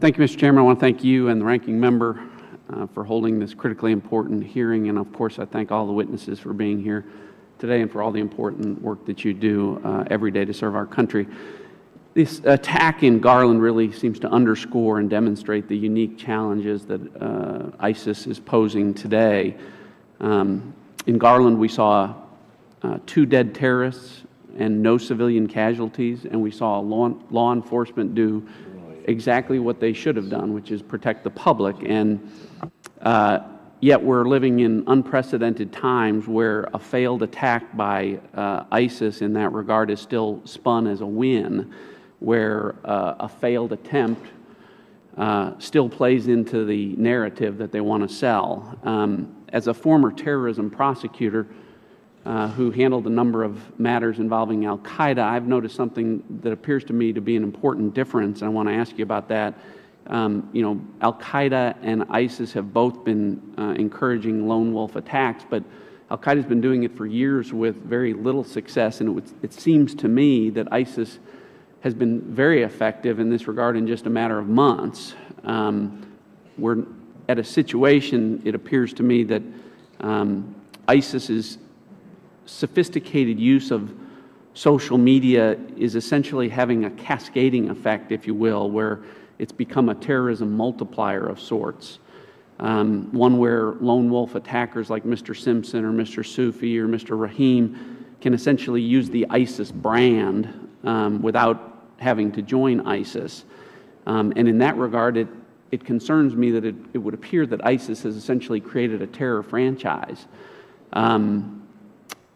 Thank you, Mr. Chairman. I want to thank you and the ranking member for holding this critically important hearing, and of course I thank all the witnesses for being here today and for all the important work that you do every day to serve our country. This attack in Garland really seems to underscore and demonstrate the unique challenges that ISIS is posing today. In Garland, we saw 2 dead terrorists and no civilian casualties, and we saw law enforcement do exactly what they should have done, which is protect the public. And yet we're living in unprecedented times where a failed attack by ISIS in that regard is still spun as a win, where a failed attempt still plays into the narrative that they want to sell. As a former terrorism prosecutor who handled a number of matters involving al-Qaeda, I've noticed something that appears to me to be an important difference, and I want to ask you about that. Al-Qaeda and ISIS have both been encouraging lone wolf attacks, but al-Qaeda has been doing it for years with very little success, and it seems to me that ISIS has been very effective in this regard in just a matter of months. We're at a situation, it appears to me, that ISIS's sophisticated use of social media is essentially having a cascading effect, if you will, where it's become a terrorism multiplier of sorts. One where lone wolf attackers like Mr. Simpson or Mr. Sufi or Mr. Rahim can essentially use the ISIS brand without having to join ISIS. And in that regard, it concerns me that it would appear that ISIS has essentially created a terror franchise.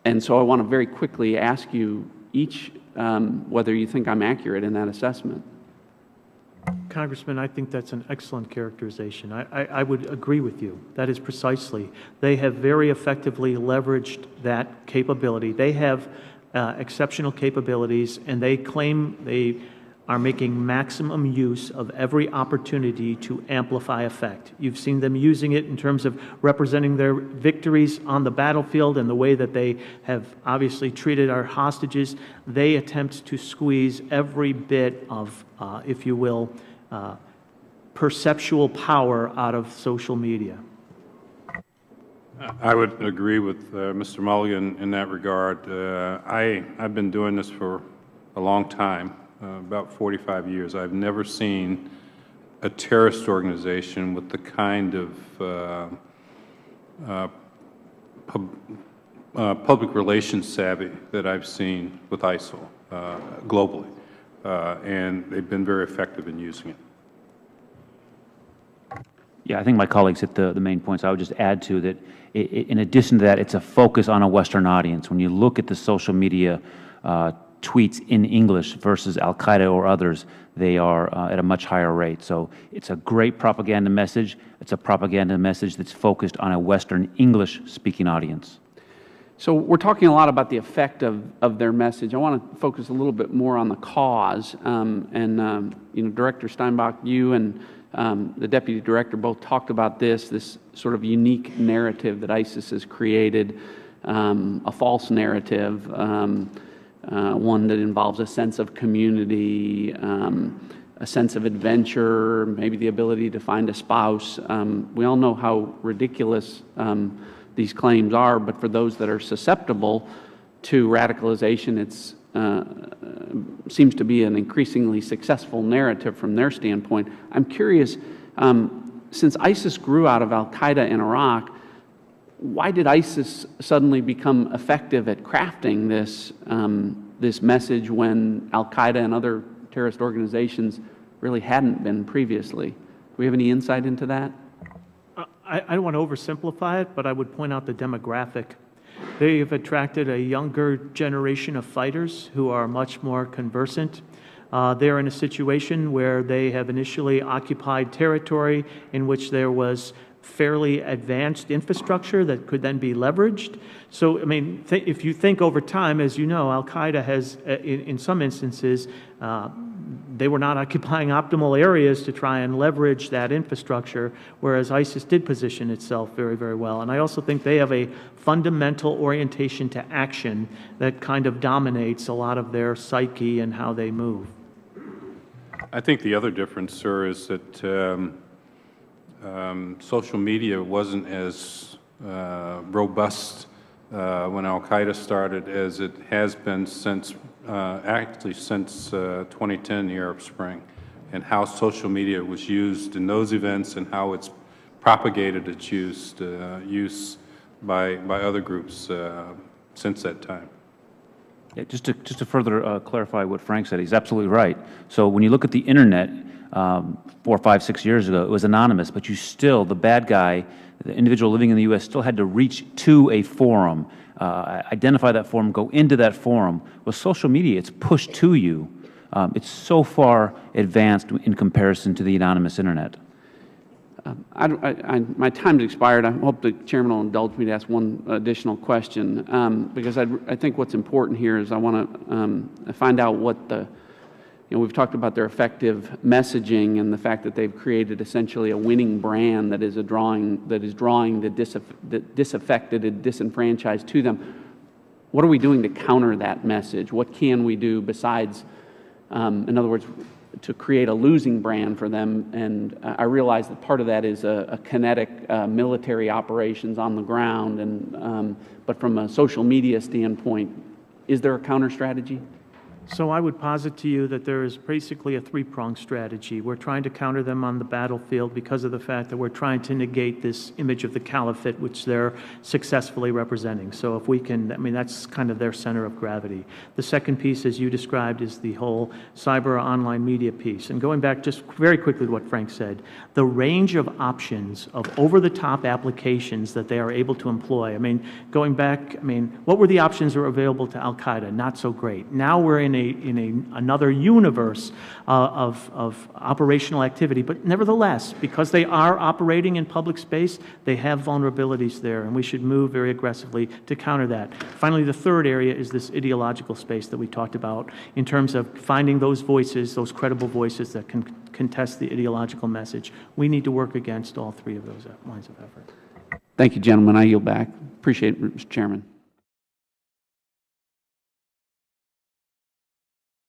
And so I want to very quickly ask you each whether you think I'm accurate in that assessment. Congressman, I think that's an excellent characterization. I would agree with you. That is precisely. They have very effectively leveraged that capability. They have exceptional capabilities, and they claim they are making maximum use of every opportunity to amplify effect. You've seen them using it in terms of representing their victories on the battlefield and the way that they have obviously treated our hostages. They attempt to squeeze every bit of, if you will, perceptual power out of social media. I would agree with Mr. Mulligan in that regard. I've been doing this for a long time. About 45 years. I've never seen a terrorist organization with the kind of public relations savvy that I've seen with ISIL globally, and they've been very effective in using it. Yeah, I think my colleagues hit the main points. I would just add to that, in addition to that, it's a focus on a Western audience. When you look at the social media tweets in English versus al-Qaeda or others, they are at a much higher rate. So it's a great propaganda message. It's a propaganda message that's focused on a Western English-speaking audience. So we're talking a lot about the effect of their message. I want to focus a little bit more on the cause. Director Steinbach, you and the Deputy Director both talked about this sort of unique narrative that ISIS has created, a false narrative, one that involves a sense of community, a sense of adventure, maybe the ability to find a spouse. We all know how ridiculous these claims are, but for those that are susceptible to radicalization, it seems to be an increasingly successful narrative from their standpoint. I'm curious, since ISIS grew out of al-Qaeda in Iraq, why did ISIS suddenly become effective at crafting this message when al-Qaeda and other terrorist organizations really hadn't been previously? Do we have any insight into that? I don't want to oversimplify it, but I would point out the demographic. They have attracted a younger generation of fighters who are much more conversant. They're in a situation where they have initially occupied territory in which there was fairly advanced infrastructure that could then be leveraged. So, I mean, if you think over time, as you know, al-Qaeda has, in some instances, they were not occupying optimal areas to try and leverage that infrastructure, whereas ISIS did position itself very, very well. And I also think they have a fundamental orientation to action that kind of dominates a lot of their psyche and how they move. I think the other difference, sir, is that social media wasn't as robust when Al-Qaeda started as it has been since, actually since 2010, the Arab Spring, and how social media was used in those events and how it's propagated its use by other groups since that time. Yeah, just to further clarify what Frank said, he's absolutely right. So when you look at the Internet 4, 5, 6 years ago, it was anonymous, but you still, the bad guy, the individual living in the U.S. still had to reach to a forum, identify that forum, go into that forum. With social media, it's pushed to you. It's so far advanced in comparison to the anonymous Internet. My time's expired. I hope the Chairman will indulge me to ask one additional question, because I think what's important here is I want to find out what the, we've talked about their effective messaging and the fact that they've created essentially a winning brand that is drawing the disaffected and disenfranchised to them. What are we doing to counter that message? What can we do besides, in other words, to create a losing brand for them? And I realize that part of that is a kinetic military operations on the ground, and but from a social media standpoint, is there a counter strategy? So I would posit to you that there is basically a three-pronged strategy. We're trying to counter them on the battlefield because of the fact that we're trying to negate this image of the caliphate, which they're successfully representing. So if we can, I mean, that's kind of their center of gravity. The second piece, as you described, is the whole cyber online media piece. And going back just very quickly to what Frank said, the range of options of over-the-top applications that they are able to employ. I mean, going back, I mean, what were the options that were available to Al-Qaeda? Not so great. Now we're in another universe of operational activity, but nevertheless, because they are operating in public space, they have vulnerabilities there, and we should move very aggressively to counter that. Finally, the third area is this ideological space that we talked about in terms of finding those voices, those credible voices that can contest the ideological message. We need to work against all three of those lines of effort. Thank you, gentlemen. I yield back. Appreciate it, Mr. Chairman.